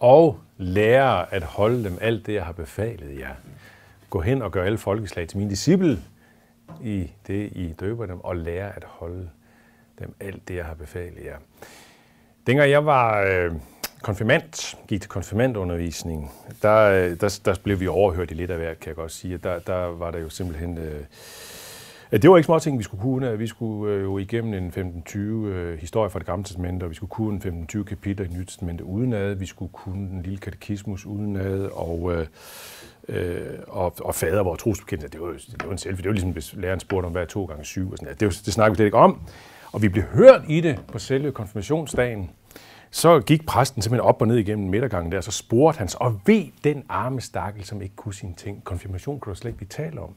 og lære at holde dem alt det, jeg har befalet jer. Gå hen og gør alle folkeslag til mine disciple i det, I døber dem, og lære at holde dem alt det, jeg har befalet jer. Dengang jeg var konfirmand, gik til konfirmandundervisning, der blev vi overhørt i lidt af hvert, kan jeg godt sige. Der var der jo simpelthen... Det var ikke små ting, vi skulle kunne. Vi skulle jo igennem en 15-20 historie fra Det Gamle Testamente, og vi skulle kunne en 15-20 kapitler i Nyt Testamente udenad. Vi skulle kunne en lille katekismus udenad, og fader vores trosbekendelse. Det var en selv, for det var ligesom, hvis læreren spurgte om, hvad er 2 gange 7 og sådan noget. Det snakkede vi slet ikke om. Og vi blev hørt i det på selve konfirmationsdagen. Så gik præsten simpelthen op og ned igennem midtergangen der, så spurgte han, og ved den arme stakkel, som ikke kunne sine ting. Konfirmation kunne der slet ikke blive tale om.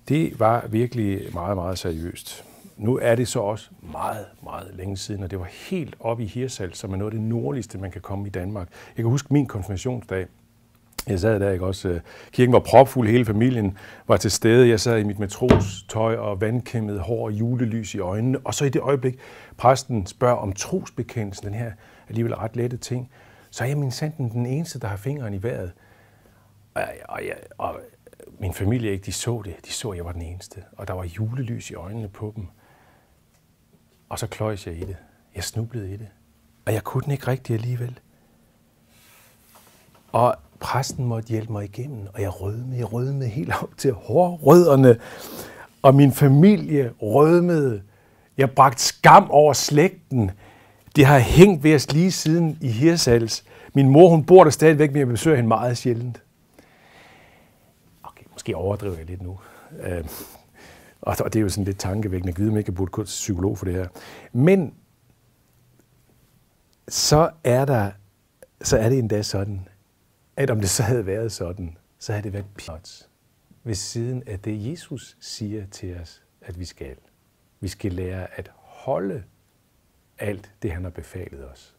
Det var virkelig meget, meget seriøst. Nu er det så også meget, meget længe siden, og det var helt oppe i Hirtshals, som er noget af det nordligste, man kan komme i Danmark. Jeg kan huske min konfirmationsdag. Jeg sad der, ikke også? Kirken var propfuld, hele familien var til stede. Jeg sad i mit matrostøj og vandkæmmede hår og julelys i øjnene. Og så i det øjeblik, præsten spørger om trosbekendelsen, den her alligevel ret lette ting, så er jeg minsandten den eneste, der har fingeren i vejret. Og min familie ikke, de så det. De så, at jeg var den eneste. Og der var julelys i øjnene på dem. Og så kløjs jeg i det. Jeg snublede i det. Og jeg kunne den ikke rigtig alligevel. Og præsten måtte hjælpe mig igennem, og jeg rødmede helt op til hårrødderne. Og min familie rødmede. Jeg bragte skam over slægten. Det har hængt ved os lige siden i Hirtshals. Min mor, hun bor der stadigvæk, men jeg besøger hende meget sjældent. Måske overdriver jeg lidt nu. Og det er jo sådan lidt tankevækkende. Jeg ved, om jeg ikke burde gå til psykolog for det her. Men så er det endda sådan, at om det så havde været sådan, så havde det været peanuts ved siden af det, Jesus siger til os, at vi skal. Vi skal lære at holde alt det, han har befalet os.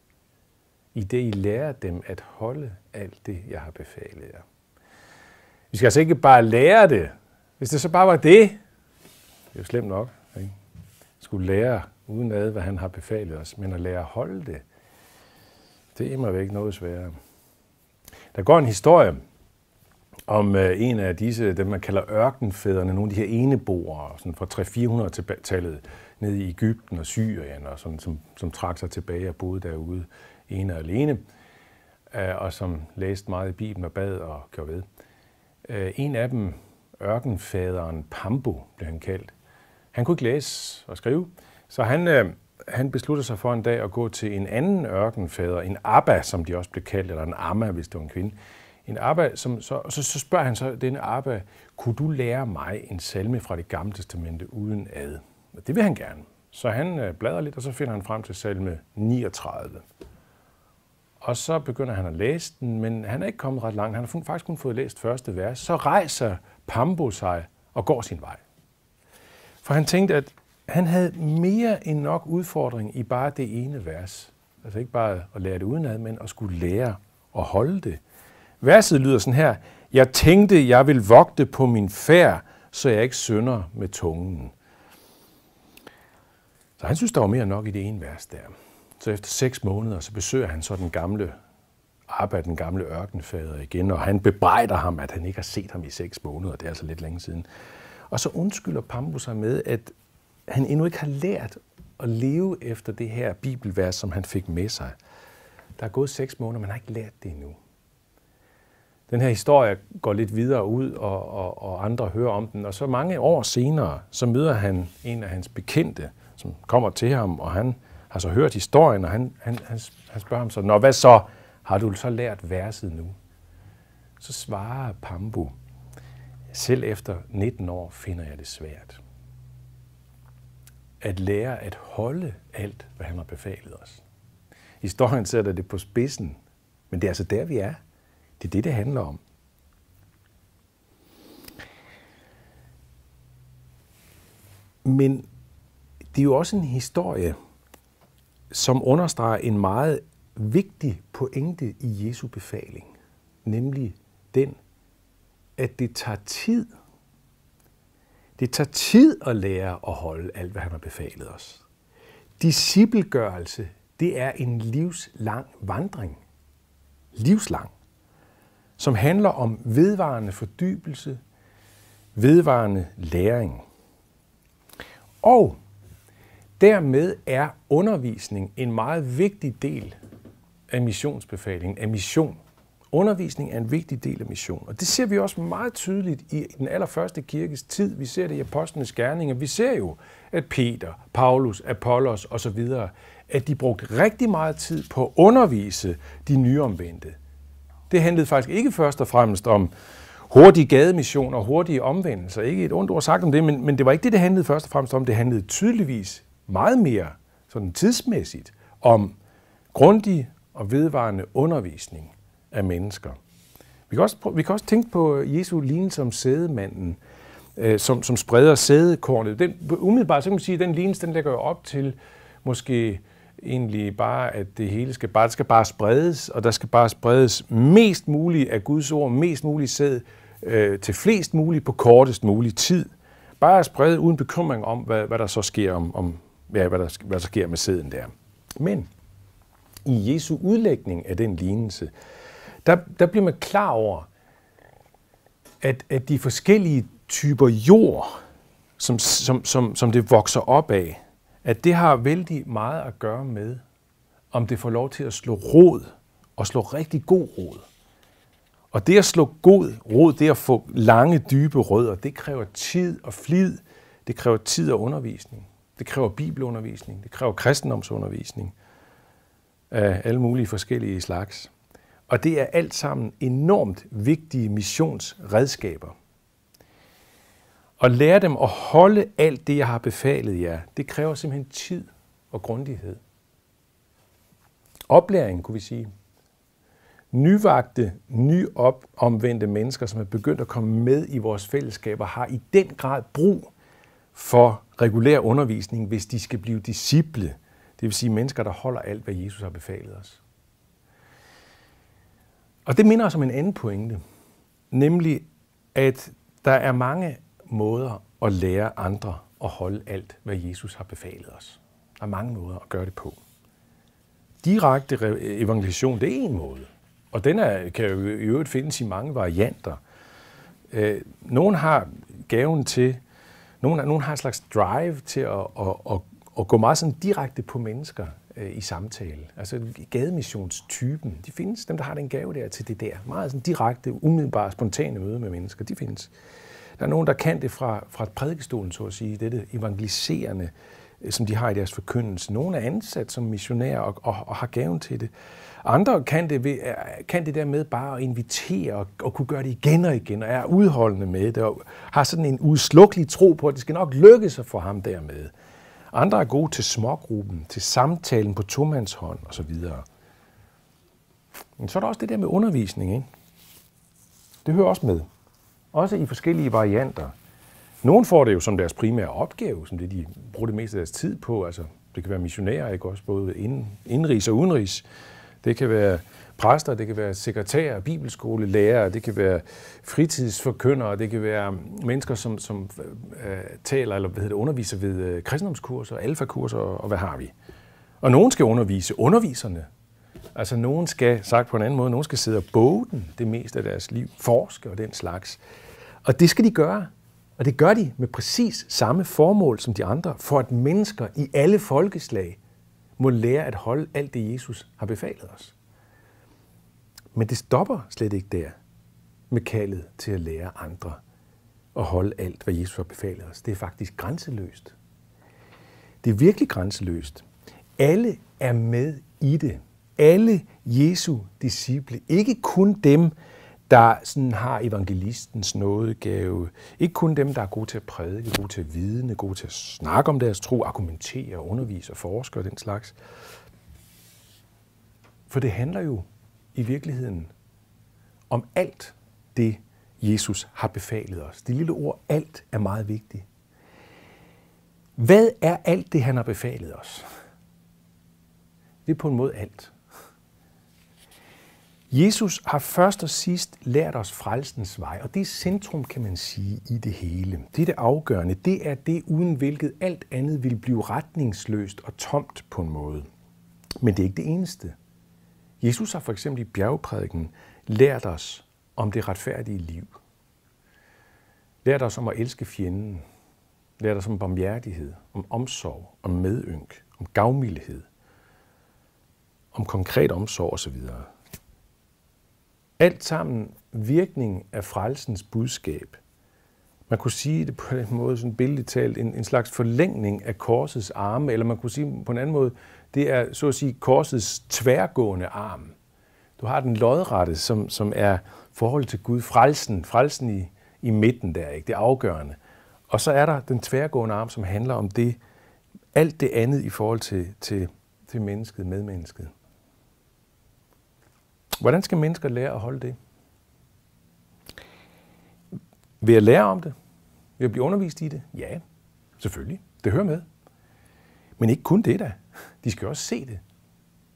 I det, I lærer dem at holde alt det, jeg har befalet jer. Vi skal altså ikke bare lære det. Hvis det så bare var det er jo slemt nok. Ikke? Skulle lære udenad, hvad han har befalet os, men at lære at holde det, det er immervæk noget sværere. Der går en historie om en af disse, dem man kalder ørkenfædrene, nogle af de her eneboere, sådan fra 300-400-tallet nede i Egypten og Syrien, og sådan, som trak sig tilbage og boede derude ene og alene, og som læste meget i Bibelen og bad og gjorde ved. En af dem, ørkenfaderen Pambo, blev han kaldt. Han kunne ikke læse og skrive, så han besluttede sig for en dag at gå til en anden ørkenfader, en Abba, som de også blev kaldt, eller en Amma, hvis det var en kvinde. En Abba, så spørger han så denne Abba, kunne du lære mig en salme fra Det Gamle Testamente uden ad? Og det vil han gerne. Så han bladrer lidt, og så finder han frem til salme 39. Og så begynder han at læse den, men han er ikke kommet ret langt. Han har faktisk kun fået læst første vers. Så rejser Pambo sig og går sin vej. For han tænkte, at han havde mere end nok udfordring i bare det ene vers. Altså ikke bare at lære det udenad, men at skulle lære at holde det. Verset lyder sådan her: Jeg tænkte, jeg vil vogte på min færd, så jeg ikke synder med tungen. Så han synes, der var mere end nok i det ene vers der. Så efter 6 måneder, så besøger han så den gamle Abba, den gamle ørkenfader igen, og han bebrejder ham, at han ikke har set ham i 6 måneder. Det er altså lidt længe siden. Og så undskylder Pambo sig med, at han endnu ikke har lært at leve efter det her bibelvers, som han fik med sig. Der er gået 6 måneder, men han har ikke lært det endnu. Den her historie går lidt videre ud, og andre hører om den, og så mange år senere, så møder han en af hans bekendte, som kommer til ham, og han har så hørt historien, og han spørger ham så, nå, hvad så? Har du så lært verset nu? Så svarer Pambo, selv efter 19 år finder jeg det svært. At lære at holde alt, hvad han har befalet os. Historien sætter det på spidsen, men det er altså der, vi er. Det er det, det handler om. Men det er jo også en historie, som understreger en meget vigtig pointe i Jesu befaling, nemlig den, at det tager tid. Det tager tid at lære at holde alt, hvad han har befalet os. Discipelgørelse, det er en livslang vandring. livslang, som handler om vedvarende fordybelse, vedvarende læring. Og dermed er undervisning en meget vigtig del af missionsbefalingen, af mission. Undervisning er en vigtig del af mission. Og det ser vi også meget tydeligt i den allerførste kirkes tid. Vi ser det i apostlenes gerninger. Vi ser jo, at Peter, Paulus, Apollos osv., at de brugte rigtig meget tid på at undervise de nyomvendte. Det handlede faktisk ikke først og fremmest om hurtige gademissioner og hurtige omvendelser. Ikke et ondt ord sagt om det, men det var ikke det handlede først og fremmest om. Det handlede tydeligvis meget mere sådan tidsmæssigt om grundig og vedvarende undervisning af mennesker. Vi kan også tænke på Jesu lignelse som sædemanden, som spreder sædekornet. Umiddelbart så kan man sige, at den lignelse den lægger jo op til måske egentlig bare, at det hele skal bare spredes, og der skal bare spredes mest muligt af Guds ord, mest muligt sæd til flest muligt på kortest mulig tid. Bare sprede uden bekymring om, hvad der så sker hvad der sker med sæden der. Men i Jesu udlægning af den lignelse, der bliver man klar over, at de forskellige typer jord, som det vokser op af, at det har vældig meget at gøre med, om det får lov til at slå rod, og slå rigtig god rod. Og det at slå god rod, det at få lange, dybe rødder, det kræver tid og flid, det kræver tid og undervisning, det kræver bibelundervisning, det kræver kristendomsundervisning af alle mulige forskellige slags. Og det er alt sammen enormt vigtige missionsredskaber. At lære dem at holde alt det, jeg har befalet jer, det kræver simpelthen tid og grundighed. Oplæring, kunne vi sige. Nyvagte, nyomvendte mennesker, som er begyndt at komme med i vores fællesskaber, har i den grad brug for regulær undervisning, hvis de skal blive disciple. Det vil sige mennesker, der holder alt, hvad Jesus har befalet os. Og det minder os om en anden pointe, nemlig at der er mange måder at lære andre at holde alt, hvad Jesus har befalet os. Der er mange måder at gøre det på. Direkte evangelisation, det er en måde, og den kan jo i øvrigt findes i mange varianter. Nogle har gaven til, nogle har en slags drive til at gå meget sådan direkte på mennesker i samtale. Altså gademissionstypen, de findes. Dem, der har den gave der til det der. Meget sådan direkte, umiddelbare, spontane møde med mennesker, de findes. Der er nogen, der kan det fra prædikestolen, så at sige, dette evangeliserende, som de har i deres forkyndelse. Nogle er ansat som missionærer og har gaven til det. Andre kan det der med bare at invitere og kunne gøre det igen og igen, og er udholdende med det, og har sådan en udslukkelig tro på, at det skal nok lykkes at få ham dermed. Andre er gode til smågruppen, til samtalen på tomandshånd osv. Men så er der også det der med undervisning, ikke? Det hører også med. Også i forskellige varianter. Nogle får det jo som deres primære opgave, som det de bruger det meste af deres tid på. Altså, det kan være missionærer, ikke også, både indenrigs og udenrigs. Det kan være præster, det kan være sekretærer, bibelskolelærere, det kan være fritidsforkyndere, det kan være mennesker, som taler eller underviser ved kristendomskurser, alfakurser og hvad har vi. Og nogen skal undervise underviserne. Altså nogen skal, sagt på en anden måde, nogen skal sidde og boge den det meste af deres liv, forske og den slags. Og det skal de gøre. Og det gør de med præcis samme formål som de andre, for at mennesker i alle folkeslag må lære at holde alt det, Jesus har befalet os. Men det stopper slet ikke der med kaldet til at lære andre at holde alt, hvad Jesus har befalet os. Det er faktisk grænseløst. Det er virkelig grænseløst. Alle er med i det. Alle Jesu disciple. Ikke kun dem, der sådan har evangelistens nådegave. Ikke kun dem, der er gode til at prædike, gode til at vidne, gode til at snakke om deres tro, argumentere, undervise og forske og den slags. For det handler jo i virkeligheden om alt det, Jesus har befalet os. Det lille ord alt er meget vigtigt. Hvad er alt det, han har befalet os? Det er på en måde alt. Jesus har først og sidst lært os frelsens vej, og det er centrum, kan man sige, i det hele. Det er det afgørende. Det er det, uden hvilket alt andet vil blive retningsløst og tomt på en måde. Men det er ikke det eneste. Jesus har for eksempel i bjergprædiken lært os om det retfærdige liv. Lært os om at elske fjenden. Lært os om barmhjertighed, om omsorg, om medynk, om gavmildhed, om konkret omsorg osv. Alt sammen virkning af frelsens budskab. Man kunne sige det på en måde, sådan billedligt talt, en slags forlængning af korsets arme, eller man kunne sige på en anden måde, det er så at sige korsets tværgående arm. Du har den lodrette, som er forholdet til Gud, frelsen i midten der, ikke? Det afgørende. Og så er der den tværgående arm, som handler om det, alt det andet i forhold til mennesket, medmennesket. Hvordan skal mennesker lære at holde det? Ved at lære om det? Ved at blive undervist i det? Ja, selvfølgelig. Det hører med. Men ikke kun det da. De skal også se det.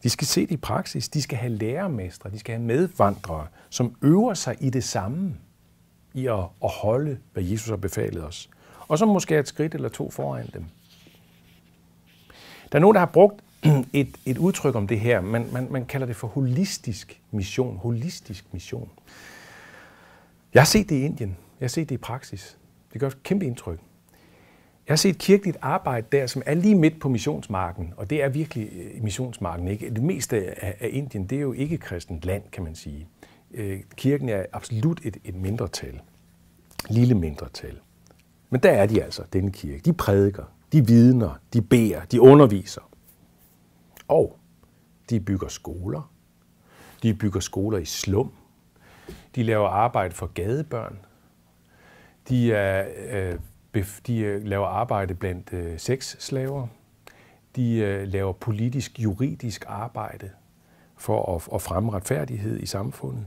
De skal se det i praksis. De skal have lærermestre. De skal have medvandrere, som øver sig i det samme. I at holde, hvad Jesus har befalet os. Og så måske et skridt eller to foran dem. Der er nogen, der har brugt et udtryk om det her. Man kalder det for holistisk mission. Holistisk mission. Jeg har set det i Indien. Jeg har set det i praksis. Det gør et kæmpe indtryk. Jeg har set kirkeligt arbejde der, som er lige midt på missionsmarken, og det er virkelig missionsmarken, ikke? Det meste af Indien, det er jo ikke kristent land, kan man sige. Kirken er absolut et mindretal. Lille mindretal. Men der er de altså, denne kirke. De prædiker, de vidner, de beder, de underviser. Og de bygger skoler. De bygger skoler i slum. De laver arbejde for gadebørn. De laver arbejde blandt sexslaver. De laver politisk, juridisk arbejde for at fremme retfærdighed i samfundet.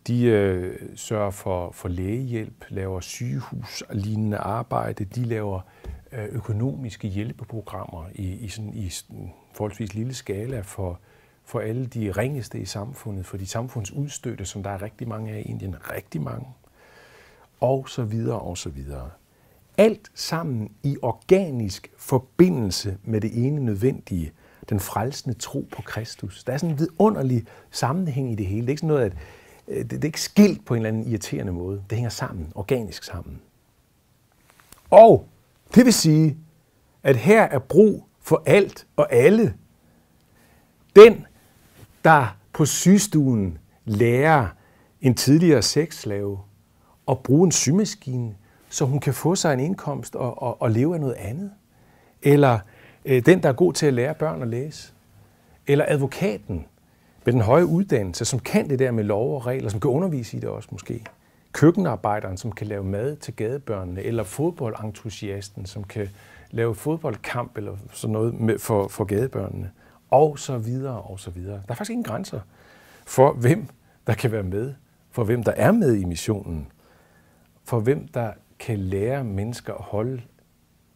De sørger for lægehjælp, laver sygehuslignende arbejde. De laver økonomiske hjælpeprogrammer i forholdsvis lille skala for alle de ringeste i samfundet, for de samfundsudstødte, som der er rigtig mange af i Indien, rigtig mange, og så videre, og så videre. Alt sammen i organisk forbindelse med det ene nødvendige, den frelsende tro på Kristus. Der er sådan en vidunderlig sammenhæng i det hele. Det er ikke sådan noget, at det er ikke skilt på en eller anden irriterende måde. Det hænger sammen, organisk sammen. Og det vil sige, at her er brug for alt og alle. Den, der på sygestuen lærer en tidligere sexslave at bruge en symaskine, så hun kan få sig en indkomst og leve af noget andet. Eller den, der er god til at lære børn at læse. Eller advokaten med den høje uddannelse, som kan det der med lov og regler, som kan undervise i det også måske. Køkkenarbejderen, som kan lave mad til gadebørnene. Eller fodboldentusiasten, som kan lave fodboldkamp eller sådan noget for gadebørnene. Og så videre, og så videre. Der er faktisk ingen grænser for, hvem der kan være med. For hvem der er med i missionen. For hvem der kan lære mennesker at holde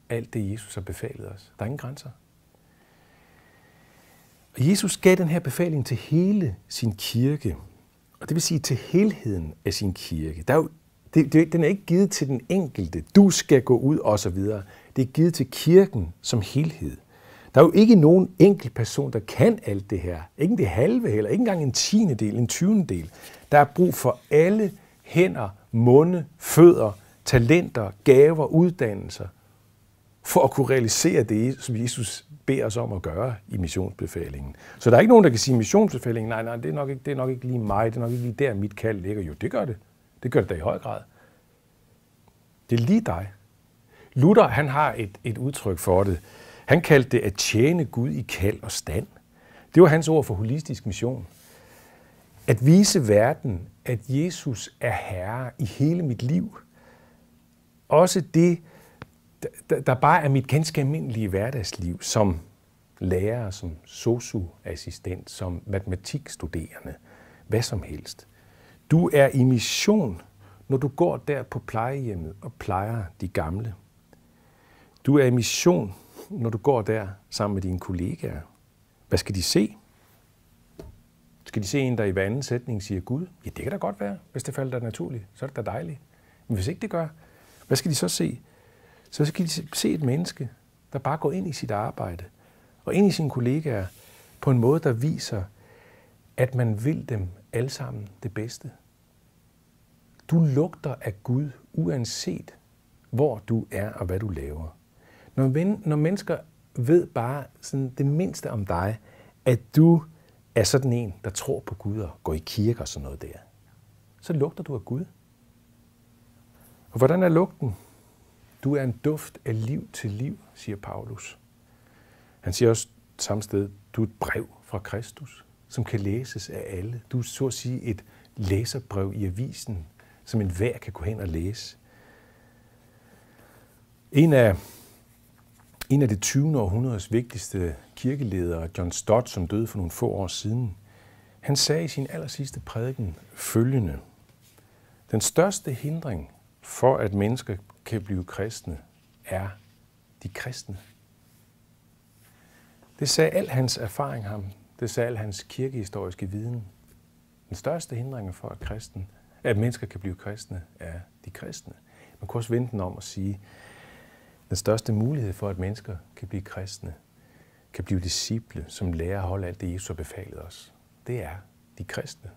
alt det, Jesus har befalet os. Der er ingen grænser. Og Jesus gav den her befaling til hele sin kirke. Og det vil sige til helheden af sin kirke. Den er ikke givet til den enkelte. Du skal gå ud og så videre. Det er givet til kirken som helhed. Der er jo ikke nogen enkelt person, der kan alt det her. Ikke det halve heller. Ikke engang en 10. del, en 20. del. Der er brug for alle hænder, munde, fødder, talenter, gaver, uddannelser, for at kunne realisere det, som Jesus beder os om at gøre i missionsbefalingen. Så der er ikke nogen, der kan sige i missionsbefalingen, nej, det er nok ikke lige mig, det er nok ikke lige der, mit kald ligger. Jo, det gør det. Det gør det da i høj grad. Det er lige dig. Luther, han har et udtryk for det. Han kaldte det at tjene Gud i kald og stand. Det var hans ord for holistisk mission. At vise verden, at Jesus er herre i hele mit liv. Også det, der bare er mit ganske almindelige hverdagsliv, som lærer, som sosu-assistent, som matematikstuderende, hvad som helst. Du er i mission, når du går der på plejehjemmet og plejer de gamle. Du er i mission, når du går der sammen med dine kollegaer. Hvad skal de se? Skal de se en, der i hver anden sætning siger Gud? Ja, det kan da godt være, hvis det falder dig naturligt. Så er det da dejligt. Men hvis ikke det gør, hvad skal de så se? Så skal de se et menneske, der bare går ind i sit arbejde og ind i sine kollegaer på en måde, der viser, at man vil dem alle sammen det bedste. Du lugter af Gud, uanset hvor du er og hvad du laver. Når mennesker ved bare sådan det mindste om dig, at du er sådan en, der tror på Gud og går i kirke og sådan noget der, så lugter du af Gud. Og hvordan er lugten? Du er en duft af liv til liv, siger Paulus. Han siger også samme sted, du er et brev fra Kristus, som kan læses af alle. Du er så at sige et læserbrev i avisen, som enhver kan gå hen og læse. En af det 20. århundredes vigtigste kirkeledere, John Stott, som døde for nogle få år siden, han sagde i sin allersidste prædiken følgende: den største hindring for, at mennesker kan blive kristne, er de kristne. Det sagde al hans erfaring ham. Det sagde al hans kirkehistoriske viden. Den største hindring for, at mennesker kan blive kristne, er de kristne. Man kan også vende den om og sige, den største mulighed for, at mennesker kan blive kristne, kan blive disciple, som lærer at holde alt det, Jesus har befalet os, det er de kristne.